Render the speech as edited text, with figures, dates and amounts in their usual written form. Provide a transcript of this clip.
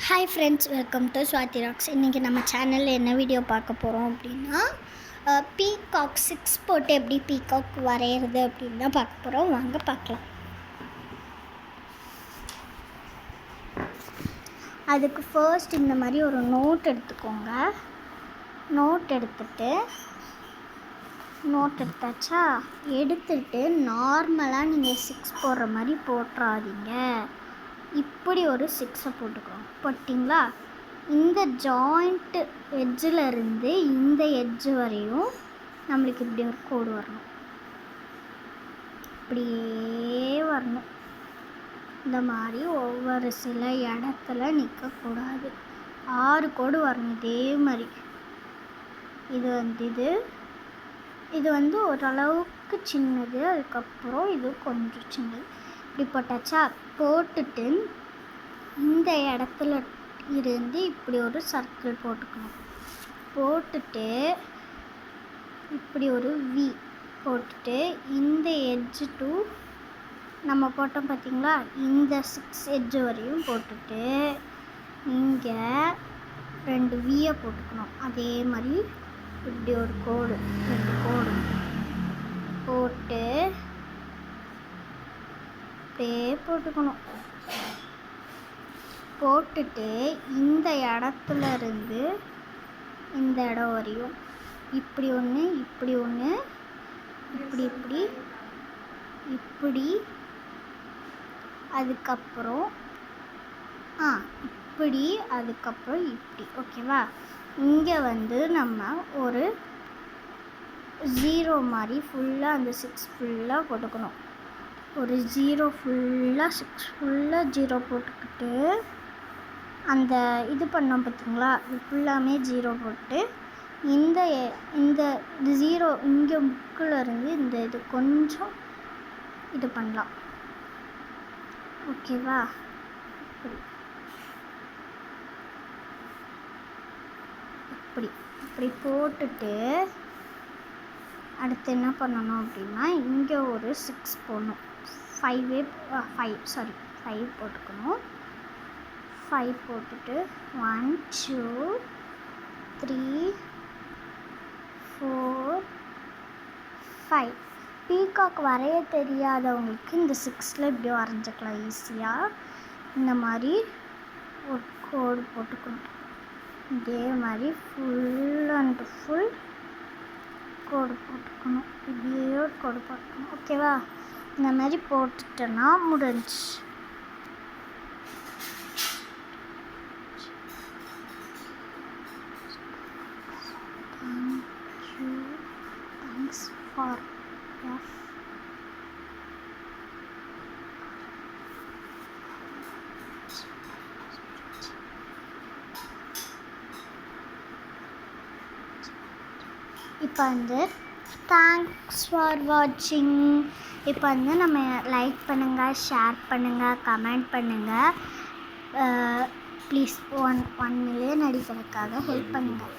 Hi friends, welcome to Swathi rocks. இன்றைக்கி நம்ம சேனலில் என்ன வீடியோ பார்க்க போகிறோம் அப்படின்னா, பீகாக் 6 போட்டு எப்படி பீகாக் வரைகிறது அப்படின்னு தான் பார்க்க போகிறோம். வாங்க பார்க்கலாம். அதுக்கு ஃபர்ஸ்ட் இந்த மாதிரி ஒரு நோட் எடுத்துக்கோங்க. நோட் எடுத்தாச்சா, எடுத்துட்டு நார்மலாக நீங்கள் 6 போடுற மாதிரி போட்டுறாதீங்க. இப்படி ஒரு 6 போட்டிங்களா, இந்த ஜாயிண்ட்டு எட்ஜில் இருந்து இந்த எட்ஜு வரையும் நம்மளுக்கு இப்படி ஒரு கோடு வரணும். இப்படியே வரணும். இந்த மாதிரி ஒவ்வொரு சில இடத்துல நிற்கக்கூடாது. 6 கோடு வரணும் இதே மாதிரி. இது வந்து ஓரளவுக்கு சின்னது. அதுக்கப்புறம் இது கொஞ்சம் சின்னது. இப்படி போட்டாச்சா, போட்டுட்டு இந்த இடத்துல இருந்து இப்படி ஒரு சர்க்கிள் போட்டுக்கணும். போட்டுட்டு இப்படி ஒரு வி போட்டுட்டு இந்த எட்ஜு டு நம்ம போட்டோம் பார்த்திங்களா, இந்த 6 எட்ஜு வரையும் போட்டுட்டு இங்கே 2 வியை போட்டுக்கணும். அதே மாதிரி இப்படி ஒரு கோடு, 2 கோடு போட்டு அப்படியே போட்டுக்கணும். போட்டுட்டு இந்த இடத்துல இருந்து இந்த இடம் வரையும் இப்படி ஒன்று, இப்படி ஒன்று, இப்படி இப்படி இப்படி, அதுக்கப்புறம் இப்படி, அதுக்கப்புறம் இப்படி. ஓகேவா? இங்கே வந்து நம்ம ஒரு 0 மாதிரி ஃபுல்லாக அந்த 6 ஃபுல்லாக போட்டுக்கணும். ஒரு 0 ஃபுல்லாக 6 ஃபுல்லாக 0 போட்டுக்கிட்டு அந்த இது பண்ணோம் பார்த்திங்களா, இது ஃபுல்லாமே 0 போட்டு இந்த 0 இங்கே புக்கில் இருந்து இந்த இது கொஞ்சம் இது பண்ணலாம். ஓகேவா? இப்படி போட்டுட்டு அடுத்து என்ன பண்ணணும் அப்படின்னா, இங்கே ஒரு 6 போடணும். 5 போட்டுக்கணும். 5 போட்டுட்டு 1 2 3 4 5. பீகாக் வரைய தெரியாதவங்களுக்கு இந்த 6ல் இப்படி வரைஞ்சிக்கலாம் ஈஸியாக. இந்த மாதிரி ஒரு கோடு போட்டுக்கணும். இதே மாதிரி ஃபுல் அண்ட் ஃபுல் கோடு போட்டுக்கணும். இப்படியே ஒரு கோடு போட்டுக்கணும். ஓகேவா? இந்த மாதிரி போட்டுட்டோன்னா முடிஞ்சு. Thanks for இப்போ வந்து தேங்க்ஸ் ஃபார் வாட்சிங். இப்போ வந்து நம்ம லைக் பண்ணுங்கள், ஷேர் பண்ணுங்கள், கமெண்ட் பண்ணுங்கள். ப்ளீஸ் 1 மில்லியன் அடிக்கிறதுக்காக ஹெல்ப் பண்ணுங்கள்.